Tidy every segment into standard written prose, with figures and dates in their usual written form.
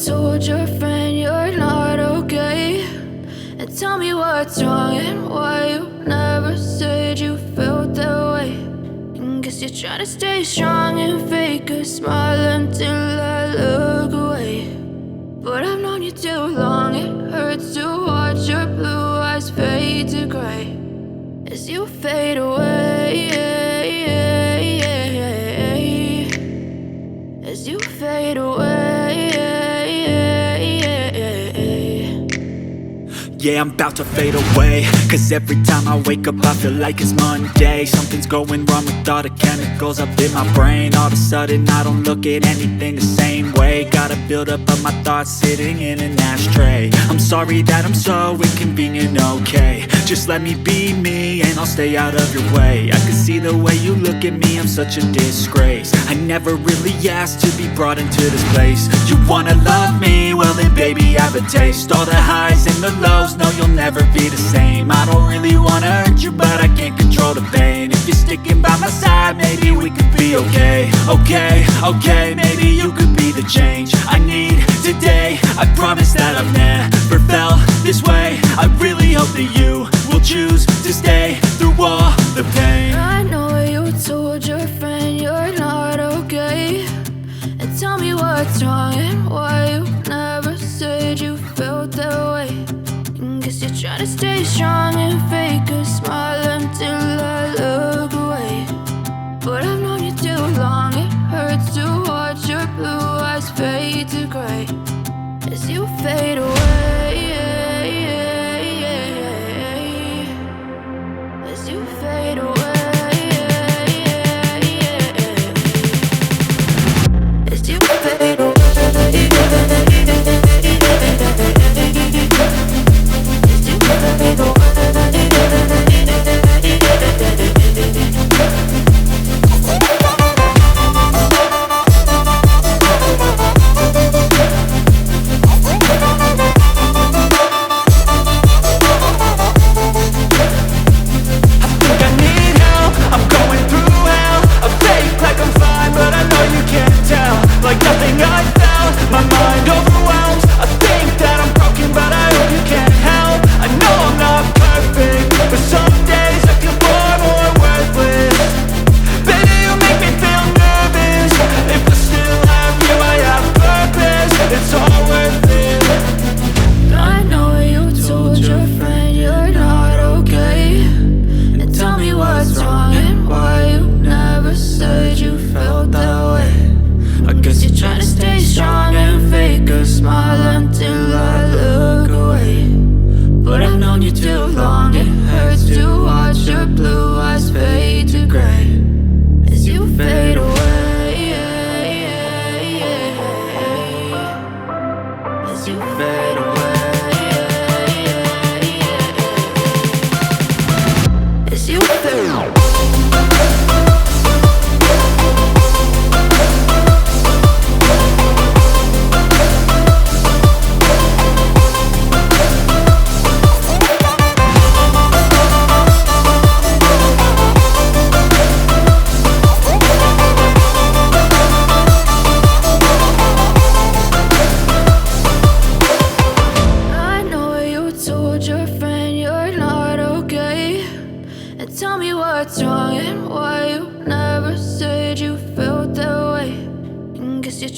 told your friend you're not okay, and tell me what's wrong and why you never said you felt that way. And guess you're trying to stay strong and fake a smile until I look away. But I've known you too long, it hurts to watch your blue eyes fade to gray as you fade away, as you fade away. Yeah, I'm about to fade away, cause every time I wake up I feel like it's Monday. Something's going wrong with all the chemicals up in my brain. All of a sudden I don't look at anything the same way. Gotta build up of my thoughts sitting in an ashtray. I'm sorry that I'm so inconvenient, okay. Just let me be me and I'll stay out of your way. I can see the way you look at me, I'm such a disgrace. I never really asked to be brought into this place. You wanna love me? Well then baby I have a taste. All the highs and the lows, no you'll never be the same. I don't really wanna hurt you but I can't control the pain. If you're sticking by my side maybe we could be okay. Okay, maybe you could be the change I need today. I promise that I've never felt this way. I really hope that you will choose to stay through all the pain. I know you told your friend you're not okay, and tell me what's wrong and why you never said you felt that way. And guess you're trying to stay strong and fake a smile until I look away. But I've known you too long, it hurts to watch your blue eyes fade to gray as you fade away, as you fade away, as you fade away.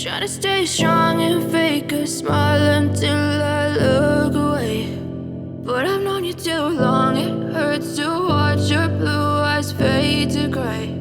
Try to stay strong and fake a smile until I look away. But I've known you too long, it hurts to watch your blue eyes fade to gray.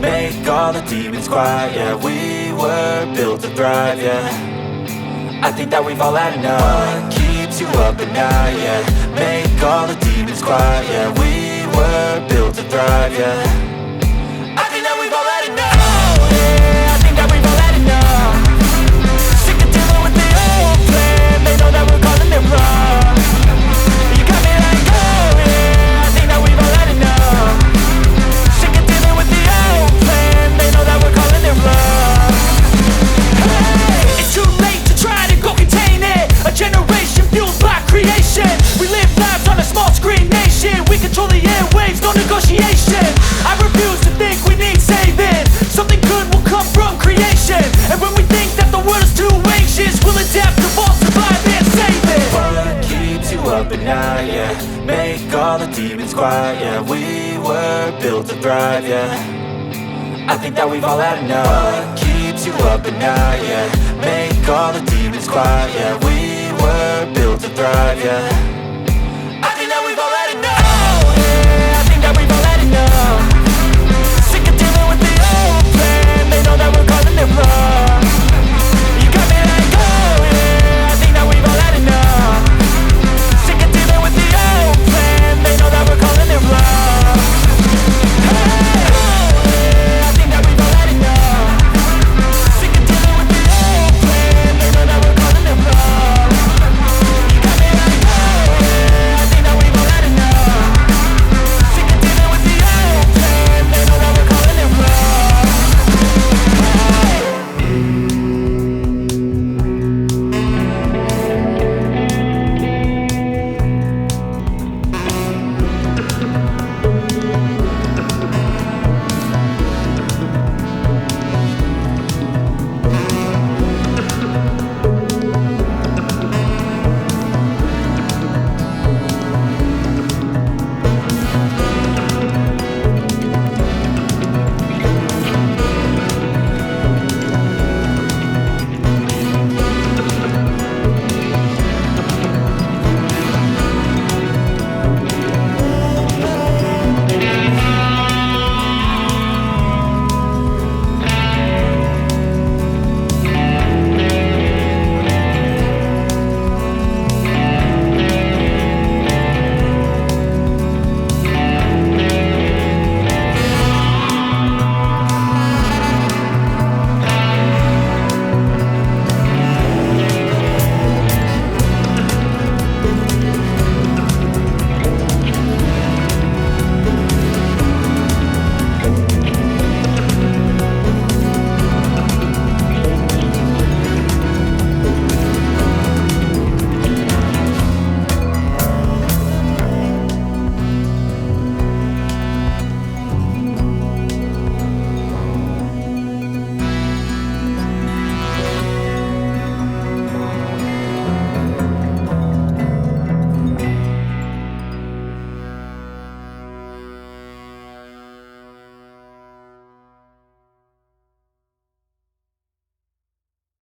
Make all the demons quiet, yeah. We were built to thrive, yeah. I think that we've all had enough. What keeps you up at night, yeah. Make make all the demons quiet. Yeah, we were built to thrive, yeah. I think that we've all had enough. Yeah, I think that we've all had enough. Sick of dealing with the old plan. They know that we're calling it wrong. You got me like, oh yeah, I think that we've all had enough. Sick of dealing with the old plan. They know that we're calling it wrong. Hey, it's too late to try to go contain it. A generation fueled by creation. We live lives on a small screen nation. We control the airwaves, no negotiation. I refuse to think we need saving. Something good will come from creation. And when we think that the world is too anxious, we'll adapt, evolve, survive and save it. What keeps you up at night, yeah? Make all the demons quiet, yeah. We were built to thrive, yeah. I think that we've all had enough. What keeps you up at night, yeah? Make all the demons quiet, yeah. We were built to thrive, yeah.